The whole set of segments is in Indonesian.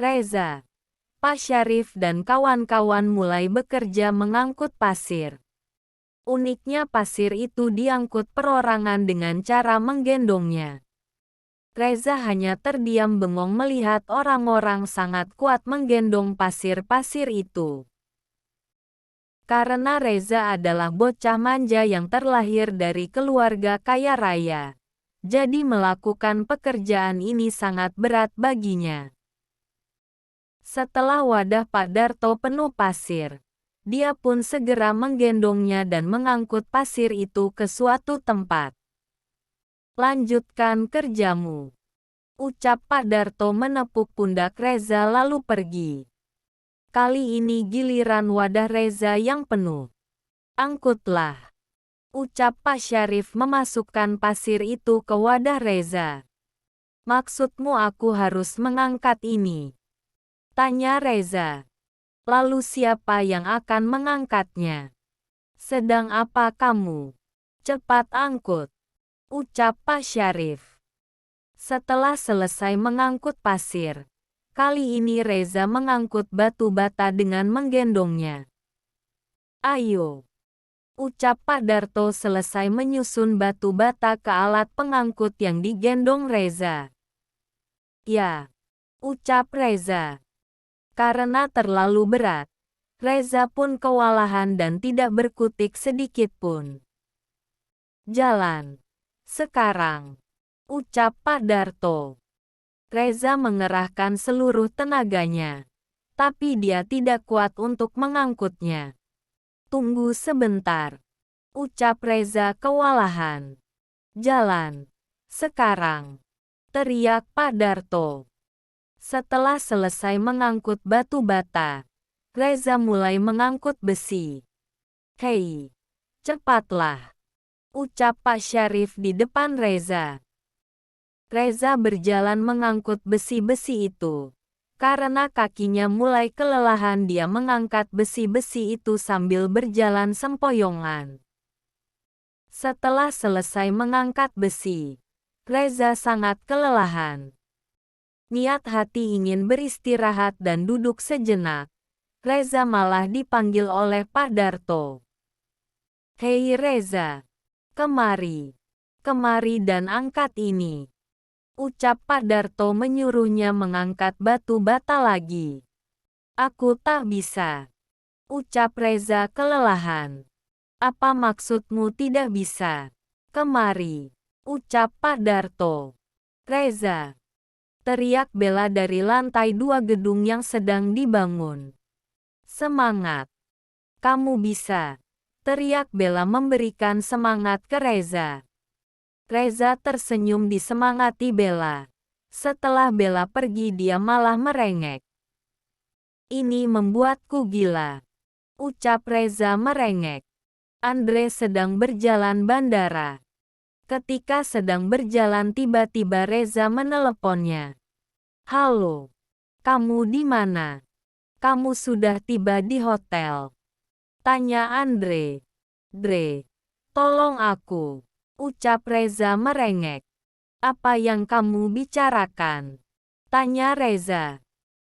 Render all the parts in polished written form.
Reza, Pak Syarif dan kawan-kawan mulai bekerja mengangkut pasir. Uniknya pasir itu diangkut perorangan dengan cara menggendongnya. Reza hanya terdiam bengong melihat orang-orang sangat kuat menggendong pasir-pasir itu. Karena Reza adalah bocah manja yang terlahir dari keluarga kaya raya, jadi melakukan pekerjaan ini sangat berat baginya. Setelah wadah Pak Darto penuh pasir, dia pun segera menggendongnya dan mengangkut pasir itu ke suatu tempat. "Lanjutkan kerjamu," ucap Pak Darto menepuk pundak Reza lalu pergi. Kali ini giliran wadah Reza yang penuh. "Angkutlah," ucap Pak Syarif memasukkan pasir itu ke wadah Reza. "Maksudmu aku harus mengangkat ini?" tanya Reza. "Lalu siapa yang akan mengangkatnya? Sedang apa kamu? Cepat angkut," ucap Pak Syarif. Setelah selesai mengangkut pasir, kali ini Reza mengangkut batu bata dengan menggendongnya. "Ayo," ucap Pak Darto selesai menyusun batu bata ke alat pengangkut yang digendong Reza. "Ya," ucap Reza. Karena terlalu berat, Reza pun kewalahan dan tidak berkutik sedikit pun. "Jalan sekarang," ucap Pak Darto. Reza mengerahkan seluruh tenaganya, tapi dia tidak kuat untuk mengangkutnya. "Tunggu sebentar," ucap Reza kewalahan. "Jalan sekarang," teriak Pak Darto. Setelah selesai mengangkut batu bata, Reza mulai mengangkut besi. "Hei, cepatlah," ucap Pak Syarif di depan Reza. Reza berjalan mengangkut besi-besi itu. Karena kakinya mulai kelelahan, dia mengangkat besi-besi itu sambil berjalan sempoyongan. Setelah selesai mengangkat besi, Reza sangat kelelahan. Niat hati ingin beristirahat dan duduk sejenak. Reza malah dipanggil oleh Pak Darto. "Hei Reza, kemari. Kemari dan angkat ini," ucap Pak Darto menyuruhnya mengangkat batu bata lagi. "Aku tak bisa," ucap Reza kelelahan. "Apa maksudmu tidak bisa? Kemari," ucap Pak Darto. "Reza," teriak Bella dari lantai 2 gedung yang sedang dibangun. "Semangat! Kamu bisa!" teriak Bella memberikan semangat ke Reza. Reza tersenyum disemangati Bella. Setelah Bella pergi dia malah merengek. "Ini membuatku gila," ucap Reza merengek. Andre sedang berjalan bandara. Ketika sedang berjalan tiba-tiba Reza meneleponnya. "Halo, kamu di mana? Kamu sudah tiba di hotel?" tanya Andre. "Dre, tolong aku," ucap Reza merengek. "Apa yang kamu bicarakan?" tanya Reza.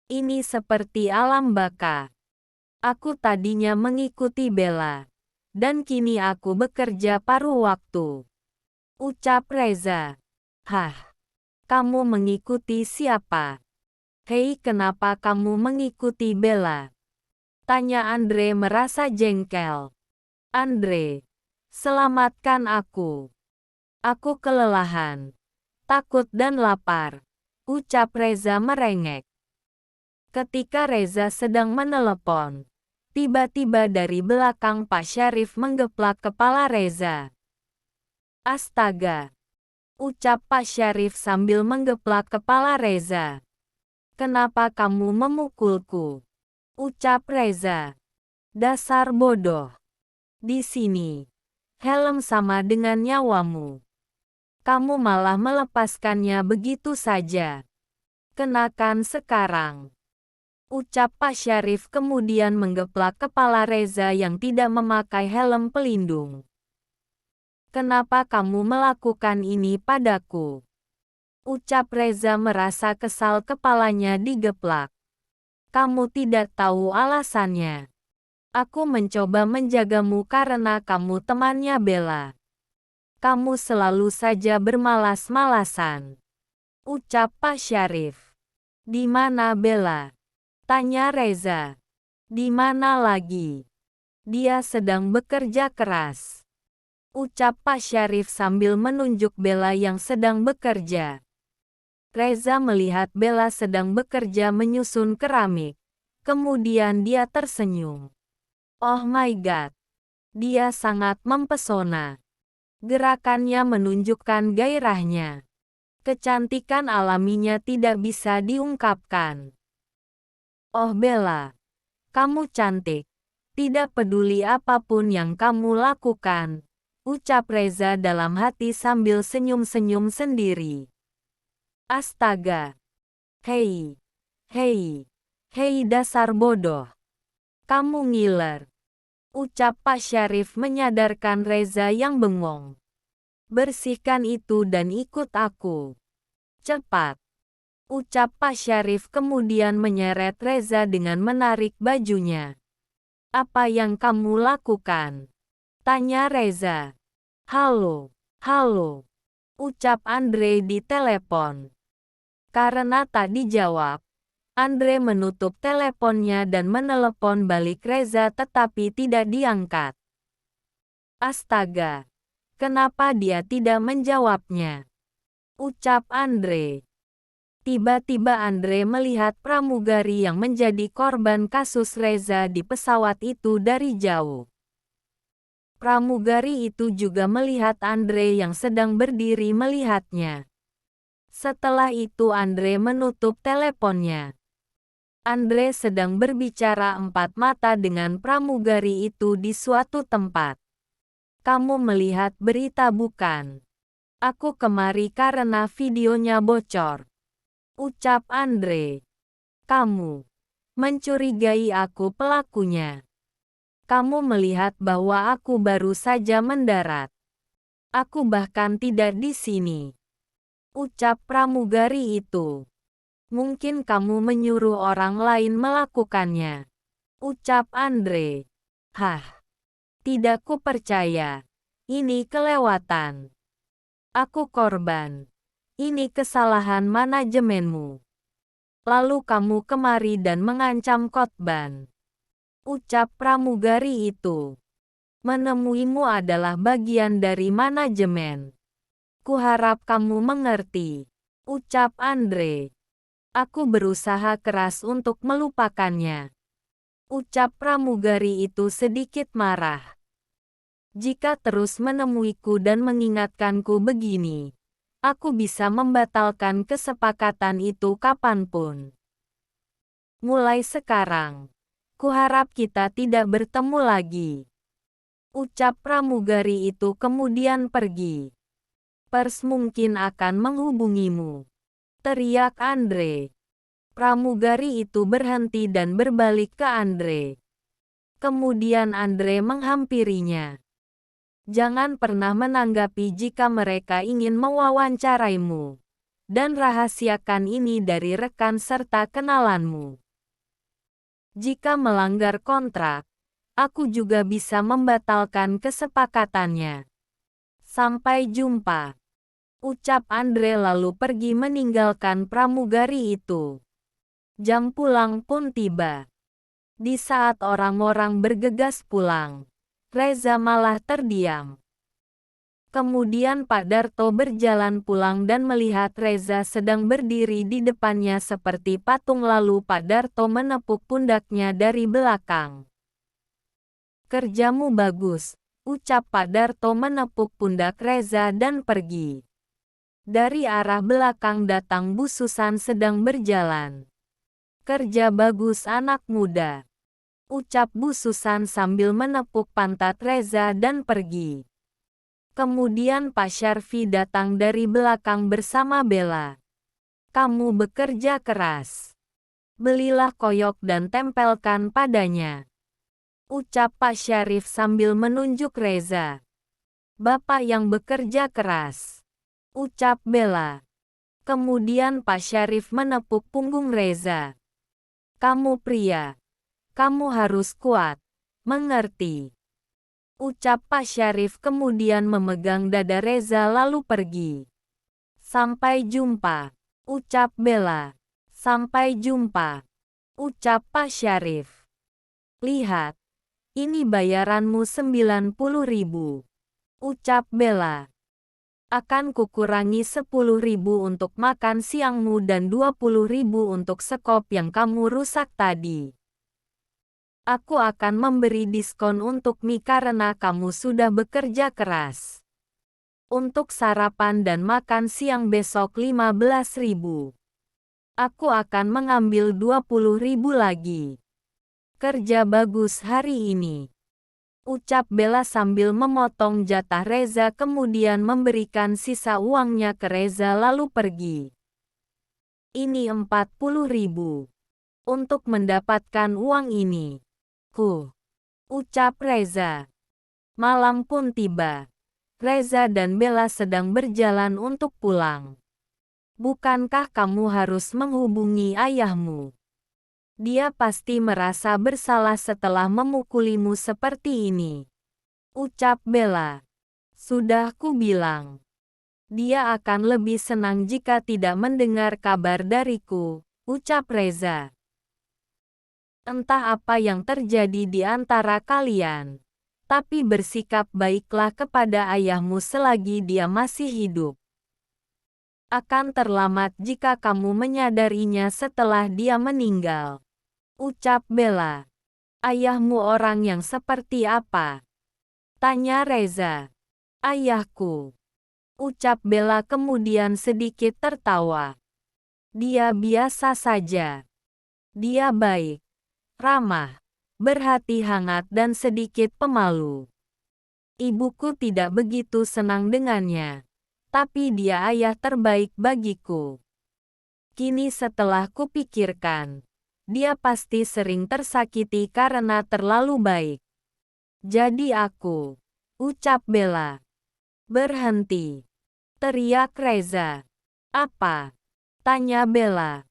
"Ini seperti alam baka. Aku tadinya mengikuti Bella, dan kini aku bekerja paruh waktu," ucap Reza. "Hah? Kamu mengikuti siapa? Hei, kenapa kamu mengikuti Bella?" tanya Andre merasa jengkel. "Andre, selamatkan aku. Aku kelelahan, takut dan lapar," ucap Reza merengek. Ketika Reza sedang menelepon, tiba-tiba dari belakang Pak Syarif menggeplak kepala Reza. "Astaga," ucap Pak Syarif sambil menggeplak kepala Reza. "Kenapa kamu memukulku?" ucap Reza. "Dasar bodoh. Di sini, helm sama dengan nyawamu. Kamu malah melepaskannya begitu saja. Kenakan sekarang," ucap Pak Syarif kemudian menggeplak kepala Reza yang tidak memakai helm pelindung. "Kenapa kamu melakukan ini padaku?" ucap Reza merasa kesal kepalanya digeplak. Kamu tidak tahu alasannya. Aku mencoba menjagamu karena kamu temannya Bella. Kamu selalu saja bermalas-malasan, ucap Pak Syarif. Di mana Bella? Tanya Reza. Di mana lagi? Dia sedang bekerja keras, ucap Pak Syarif sambil menunjuk Bella yang sedang bekerja. Reza melihat Bella sedang bekerja menyusun keramik. Kemudian dia tersenyum. Oh my God, dia sangat mempesona. Gerakannya menunjukkan gairahnya. Kecantikan alaminya tidak bisa diungkapkan. Oh Bella, kamu cantik. Tidak peduli apapun yang kamu lakukan, ucap Reza dalam hati sambil senyum-senyum sendiri. Astaga. Hei, hei, hei dasar bodoh. Kamu ngiler, ucap Pak Syarif menyadarkan Reza yang bengong. Bersihkan itu dan ikut aku. Cepat, ucap Pak Syarif kemudian menyeret Reza dengan menarik bajunya. Apa yang kamu lakukan? Tanya Reza. Halo, halo, ucap Andre di telepon. Karena tak dijawab, Andre menutup teleponnya dan menelepon balik Reza tetapi tidak diangkat. Astaga, kenapa dia tidak menjawabnya? Ucap Andre. Tiba-tiba Andre melihat pramugari yang menjadi korban kasus Reza di pesawat itu dari jauh. Pramugari itu juga melihat Andre yang sedang berdiri melihatnya. Setelah itu Andre menutup teleponnya. Andre sedang berbicara empat mata dengan pramugari itu di suatu tempat. Kamu melihat berita bukan? Aku kemari karena videonya bocor, ucap Andre. Kamu mencurigai aku pelakunya. Kamu melihat bahwa aku baru saja mendarat. Aku bahkan tidak di sini, ucap pramugari itu. Mungkin kamu menyuruh orang lain melakukannya, ucap Andre. Hah, tidak ku percaya. Ini kelewatan. Aku korban. Ini kesalahan manajemenmu. Lalu kamu kemari dan mengancam Kotban, ucap pramugari itu. Menemuimu adalah bagian dari manajemen. Kuharap kamu mengerti, ucap Andre. Aku berusaha keras untuk melupakannya, ucap pramugari itu sedikit marah. Jika terus menemuiku dan mengingatkanku begini, aku bisa membatalkan kesepakatan itu kapanpun. Mulai sekarang, kuharap kita tidak bertemu lagi, ucap pramugari itu kemudian pergi. Pers mungkin akan menghubungimu, teriak Andre. Pramugari itu berhenti dan berbalik ke Andre. Kemudian Andre menghampirinya. Jangan pernah menanggapi jika mereka ingin mewawancaraimu. Dan rahasiakan ini dari rekan serta kenalanmu. Jika melanggar kontrak, aku juga bisa membatalkan kesepakatannya. Sampai jumpa, ucap Andre lalu pergi meninggalkan pramugari itu. Jam pulang pun tiba. Di saat orang-orang bergegas pulang, Reza malah terdiam. Kemudian Pak Darto berjalan pulang dan melihat Reza sedang berdiri di depannya seperti patung lalu Pak Darto menepuk pundaknya dari belakang. Kerjamu bagus, ucap Pak Darto menepuk pundak Reza dan pergi. Dari arah belakang datang Bu Susan sedang berjalan. Kerja bagus anak muda, ucap Bu Susan sambil menepuk pantat Reza dan pergi. Kemudian Pak Syarfi datang dari belakang bersama Bella. Kamu bekerja keras. Belilah koyok dan tempelkan padanya, ucap Pak Syarif sambil menunjuk Reza. Bapak yang bekerja keras, ucap Bella. Kemudian Pak Syarif menepuk punggung Reza. Kamu pria. Kamu harus kuat. Mengerti? Ucap Pak Syarif kemudian memegang dada Reza lalu pergi. Sampai jumpa. Ucap Bella. Sampai jumpa. Ucap Pak Syarif. Lihat. Ini bayaranmu 90.000. Ucap Bella. Akan kukurangi 10.000 untuk makan siangmu dan 20.000 untuk sekop yang kamu rusak tadi. Aku akan memberi diskon untuk mie karena kamu sudah bekerja keras. Untuk sarapan dan makan siang besok 15.000. Aku akan mengambil 20.000 lagi. Kerja bagus hari ini. Ucap Bella sambil memotong jatah Reza kemudian memberikan sisa uangnya ke Reza lalu pergi. Ini 40.000. Untuk mendapatkan uang ini. Ucap Reza. Malam pun tiba. Reza dan Bella sedang berjalan untuk pulang. Bukankah kamu harus menghubungi ayahmu? Dia pasti merasa bersalah setelah memukulimu seperti ini. Ucap Bella. Sudah ku bilang. Dia akan lebih senang jika tidak mendengar kabar dariku, ucap Reza. Entah apa yang terjadi di antara kalian. Tapi bersikap baiklah kepada ayahmu selagi dia masih hidup. Akan terlambat jika kamu menyadarinya setelah dia meninggal. Ucap Bella. Ayahmu orang yang seperti apa? Tanya Reza. Ayahku. Ucap Bella kemudian sedikit tertawa. Dia biasa saja. Dia baik, ramah, berhati hangat dan sedikit pemalu. Ibuku tidak begitu senang dengannya. Tapi dia ayah terbaik bagiku. Kini setelah kupikirkan. Dia pasti sering tersakiti karena terlalu baik. Jadi aku. Ucap Bella. Berhenti. Teriak Reza. Apa? Tanya Bella.